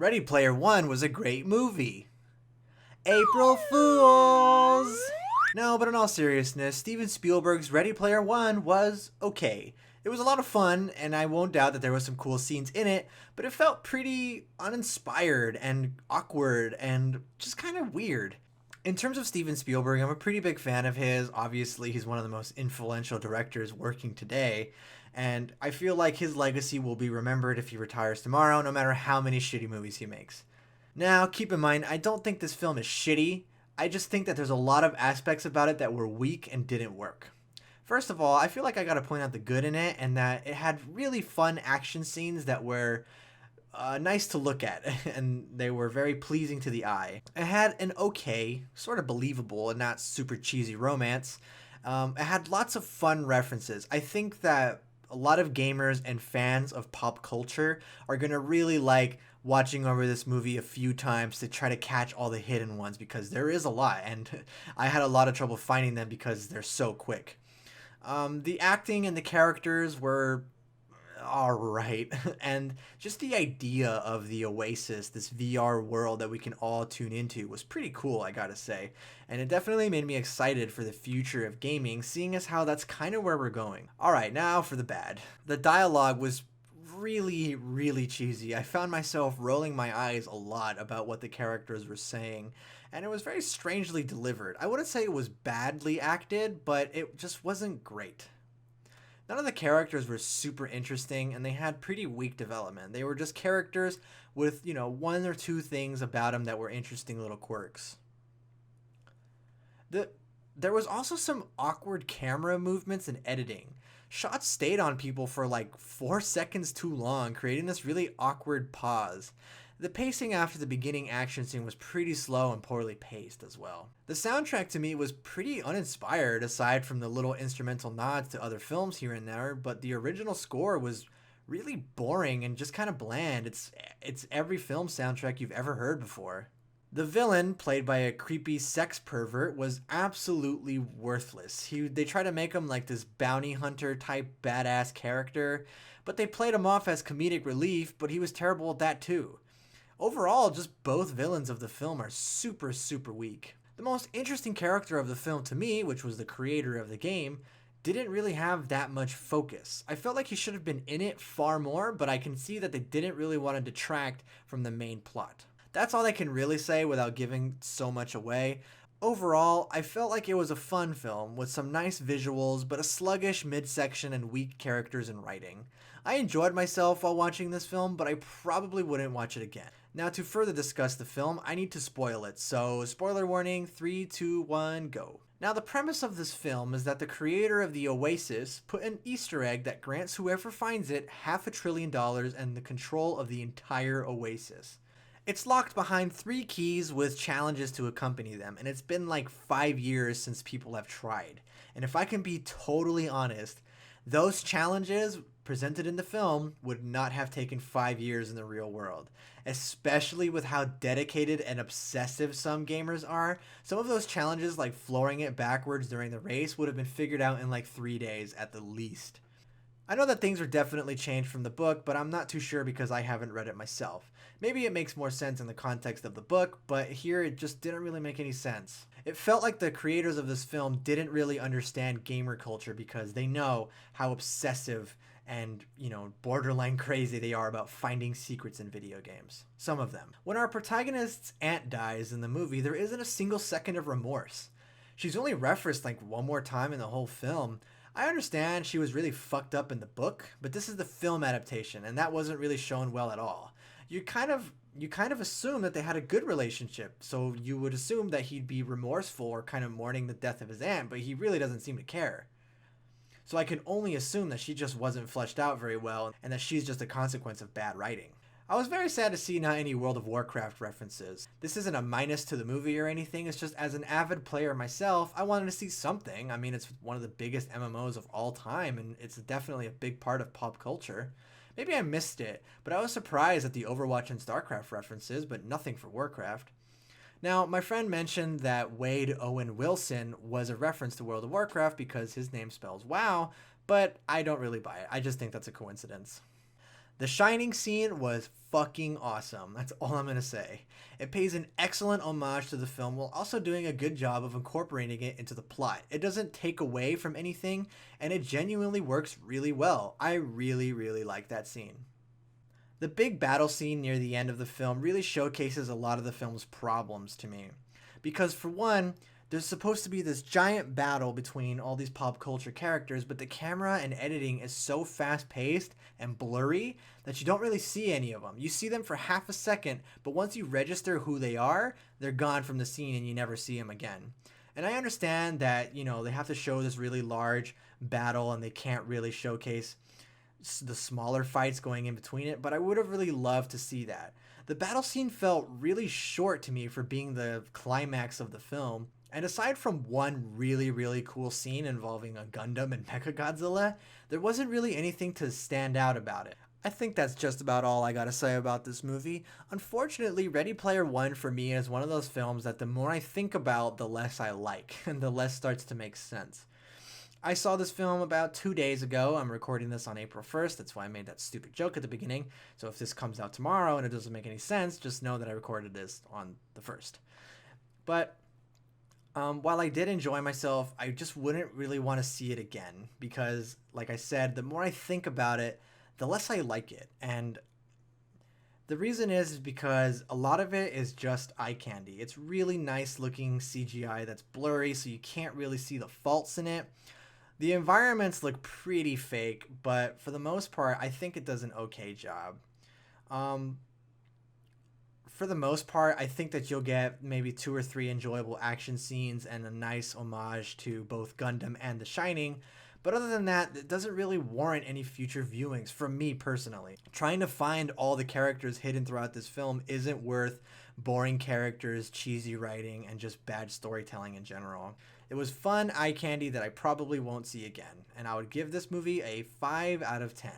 Ready Player One was a great movie. April Fools! No, but in all seriousness, Steven Spielberg's Ready Player One was okay. It was a lot of fun, and I won't doubt that there was some cool scenes in it, but it felt pretty uninspired and awkward and just kind of weird. In terms of Steven Spielberg, I'm a pretty big fan of his. Obviously, he's one of the most influential directors working today, and I feel like his legacy will be remembered if he retires tomorrow, no matter how many shitty movies he makes. Now, keep in mind, I don't think this film is shitty. I just think that there's a lot of aspects about it that were weak and didn't work. First of all, I feel like I gotta point out the good in it, and that it had really fun action scenes that were nice to look at, and they were very pleasing to the eye. It had an okay, sort of believable, and not super cheesy romance. It had lots of fun references. I think that a lot of gamers and fans of pop culture are gonna really like watching over this movie a few times to try to catch all the hidden ones because there is a lot, and I had a lot of trouble finding them because they're so quick. The acting and the characters were alright, and just the idea of the Oasis, this VR world that we can all tune into, was pretty cool, I gotta say. And it definitely made me excited for the future of gaming, seeing as how that's kind of where we're going. Alright, now for the bad. The dialogue was really cheesy. I found myself rolling my eyes a lot about what the characters were saying, and it was very strangely delivered. I wouldn't say it was badly acted, but it just wasn't great. None of the characters were super interesting, and they had pretty weak development. They were just characters with, one or two things about them that were interesting little quirks. There was also some awkward camera movements and editing. Shots stayed on people for like 4 seconds too long, creating this really awkward pause. The pacing after the beginning action scene was pretty slow and poorly paced as well. The soundtrack to me was pretty uninspired aside from the little instrumental nods to other films here and there, but the original score was really boring and just kind of bland. It's every film soundtrack you've ever heard before. The villain, played by a creepy sex pervert, was absolutely worthless. They try to make him like this bounty hunter type badass character, but they played him off as comedic relief, but he was terrible at that too. Overall, just both villains of the film are super weak. The most interesting character of the film to me, which was the creator of the game, didn't really have that much focus. I felt like he should have been in it far more, but I can see that they didn't really want to detract from the main plot. That's all I can really say without giving so much away. Overall, I felt like it was a fun film with some nice visuals, but a sluggish midsection and weak characters and writing. I enjoyed myself while watching this film, but I probably wouldn't watch it again. Now, to further discuss the film, I need to spoil it, so spoiler warning, 3, 2, 1, go. Now, the premise of this film is that the creator of the Oasis put an Easter egg that grants whoever finds it $500 billion and the control of the entire Oasis. It's locked behind 3 keys with challenges to accompany them, and it's been like 5 years since people have tried. And if I can be totally honest, those challenges presented in the film would not have taken 5 years in the real world, especially with how dedicated and obsessive some gamers are. Some of those challenges, like flooring it backwards during the race, would have been figured out in like 3 days at the least. I know that things are definitely changed from the book, but I'm not too sure because I haven't read it myself. Maybe it makes more sense in the context of the book, but here it just didn't really make any sense. It felt like the creators of this film didn't really understand gamer culture because they know how obsessive and, borderline crazy they are about finding secrets in video games. Some of them. When our protagonist's aunt dies in the movie, there isn't a single second of remorse. She's only referenced like one more time in the whole film. I understand she was really fucked up in the book, but this is the film adaptation, and that wasn't really shown well at all. You kind of assume that they had a good relationship, so you would assume that he'd be remorseful or kind of mourning the death of his aunt, but he really doesn't seem to care. So I can only assume that she just wasn't fleshed out very well, and that she's just a consequence of bad writing. I was very sad to see not any World of Warcraft references. This isn't a minus to the movie or anything, it's just as an avid player myself, I wanted to see something. I mean, it's one of the biggest MMOs of all time, and it's definitely a big part of pop culture. Maybe I missed it, but I was surprised at the Overwatch and StarCraft references, but nothing for Warcraft. Now, my friend mentioned that Wade Owen Wilson was a reference to World of Warcraft because his name spells WoW, but I don't really buy it. I just think that's a coincidence. The Shining scene was fucking awesome. That's all I'm gonna say. It pays an excellent homage to the film while also doing a good job of incorporating it into the plot. It doesn't take away from anything, and it genuinely works really well. I really, really like that scene. The big battle scene near the end of the film really showcases a lot of the film's problems to me. Because, for one, there's supposed to be this giant battle between all these pop culture characters, but the camera and editing is so fast paced and blurry that you don't really see any of them. You see them for half a second, but once you register who they are, they're gone from the scene and you never see them again. And I understand that, they have to show this really large battle and they can't really showcase the smaller fights going in between it, but I would have really loved to see that. The battle scene felt really short to me for being the climax of the film, and aside from one really, really cool scene involving a Gundam and Mechagodzilla, there wasn't really anything to stand out about it. I think that's just about all I gotta say about this movie. Unfortunately, Ready Player One for me is one of those films that the more I think about, the less I like, and the less starts to make sense. I saw this film about 2 days ago. I'm recording this on April 1st. That's why I made that stupid joke at the beginning. So if this comes out tomorrow and it doesn't make any sense, just know that I recorded this on the 1st. But while I did enjoy myself, I just wouldn't really want to see it again because, like I said, the more I think about it, the less I like it. And the reason is because a lot of it is just eye candy. It's really nice looking CGI that's blurry, so you can't really see the faults in it. The environments look pretty fake, but for the most part, I think it does an okay job. Um, for the most part, I think that you'll get maybe 2 or 3 enjoyable action scenes and a nice homage to both Gundam and The Shining. But other than that, it doesn't really warrant any future viewings from me personally. Trying to find all the characters hidden throughout this film isn't worth boring characters, cheesy writing, and just bad storytelling in general. It was fun eye candy that I probably won't see again, and I would give this movie a 5 out of 10.